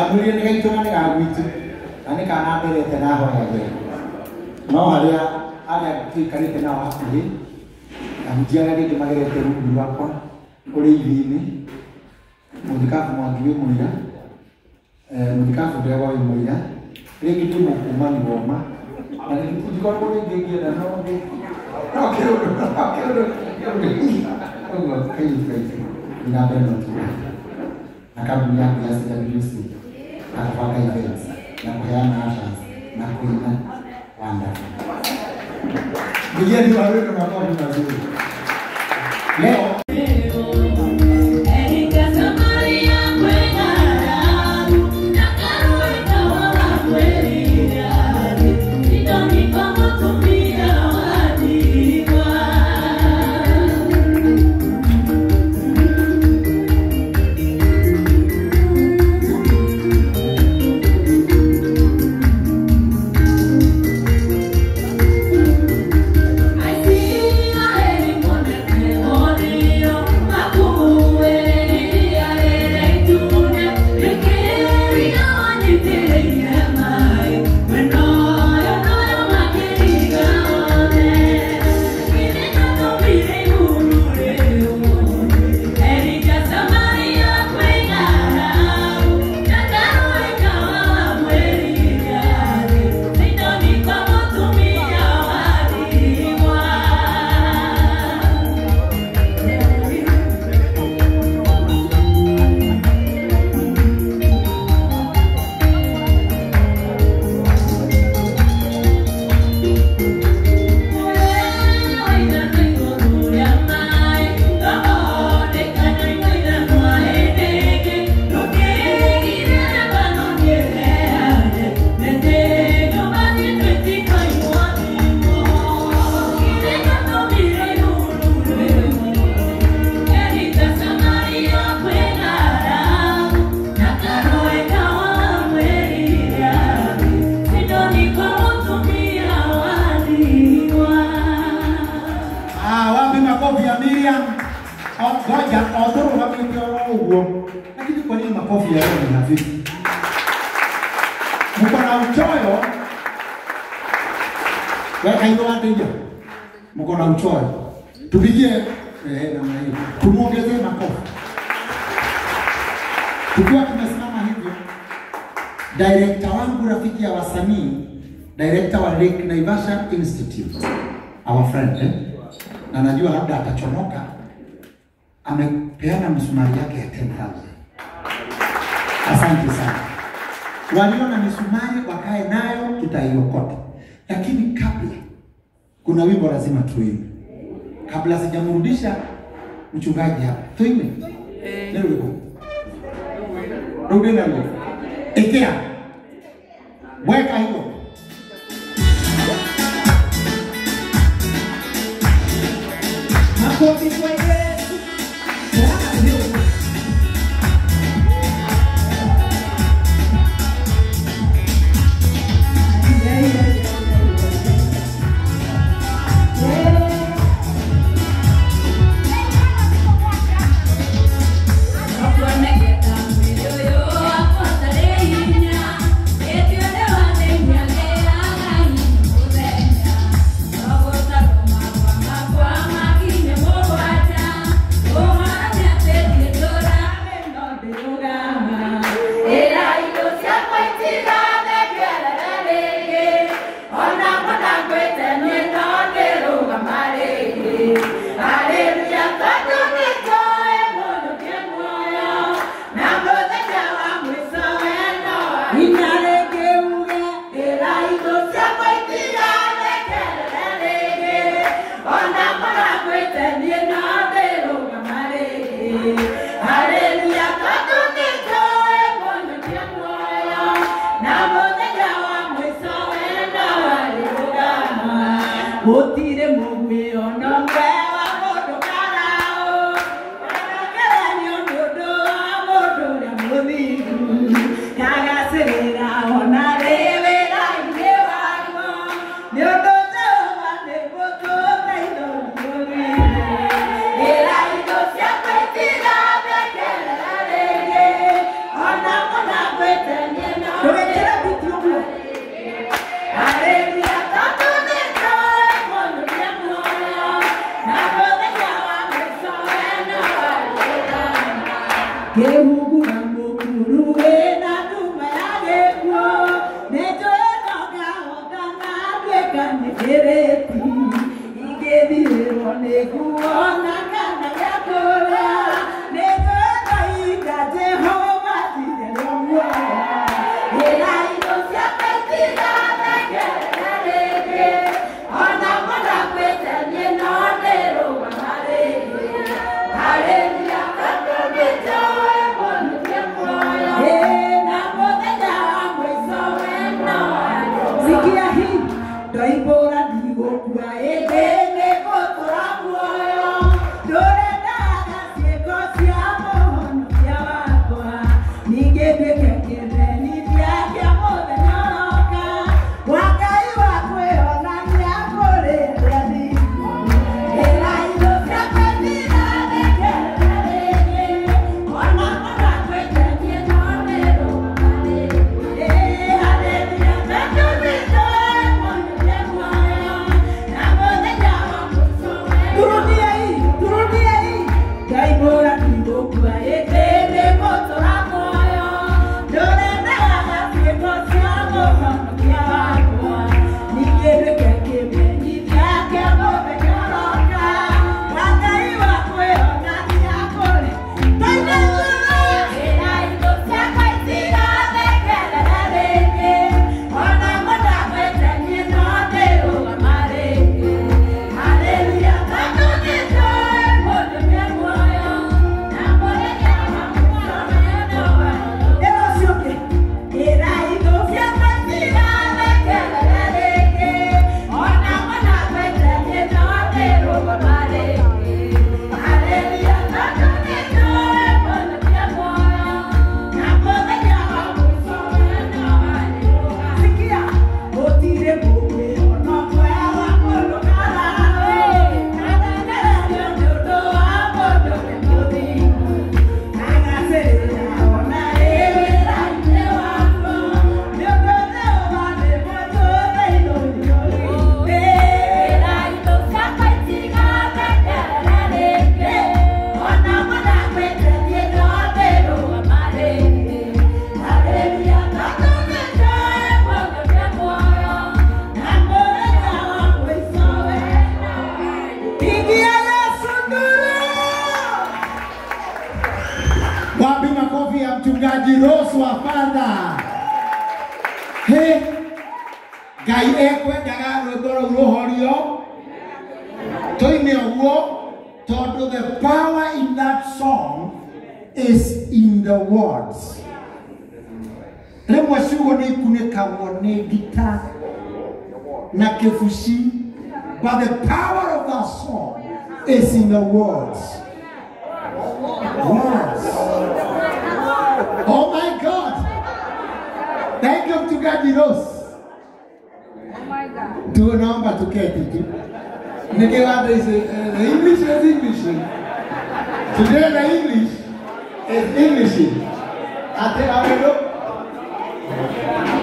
Kemudian dengan itu nanti aku itu, nanti karena ada tenah orang ada. Mau ada kali tenah apa ni? Jangan ada di mana ada dua pun, oleh ini, mudika semua juga mulia, mudika sudah bawa mulia. Lagi itu mau kuman goma, nanti itu juga boleh dia dan orang dia. Oke, ini apa yang tu? Akan punya biasa jadi lucu. Aku pakai event, nak kaya nasa, nak kuina, wanda. Begini baru kenapa aku tahu. Leo. Director wangu rafiki ya wasanii, director wa Lake Naivasha Institute, our friend, na najua labda atachomoka, amepeana msumari yake ya 10,000. Asante sana. Waliona misumari wakae nayo, tutaiokota. Lakini kabla, kuna wimbo lazima tuimbe. Kabla sijamrudisha mchungaji hapa, tuimbe. Leo wimbo. Rudi na leo. Ekea. Weka hiyo. Makofi kwa Yesu. With Mchungaji Rose wa Father. Hey, Gai ekwe daga rwego ruhorio. Toime owo, todo the power in that song is in the words. Lemwa shugo ne kuneka wone guitar na kefushi, but the power of that song is in the words. Words. Oh my God. Thank you to God, Rose. Oh my God. Do a number to get it. The English is English. Today the English is English. I tell you,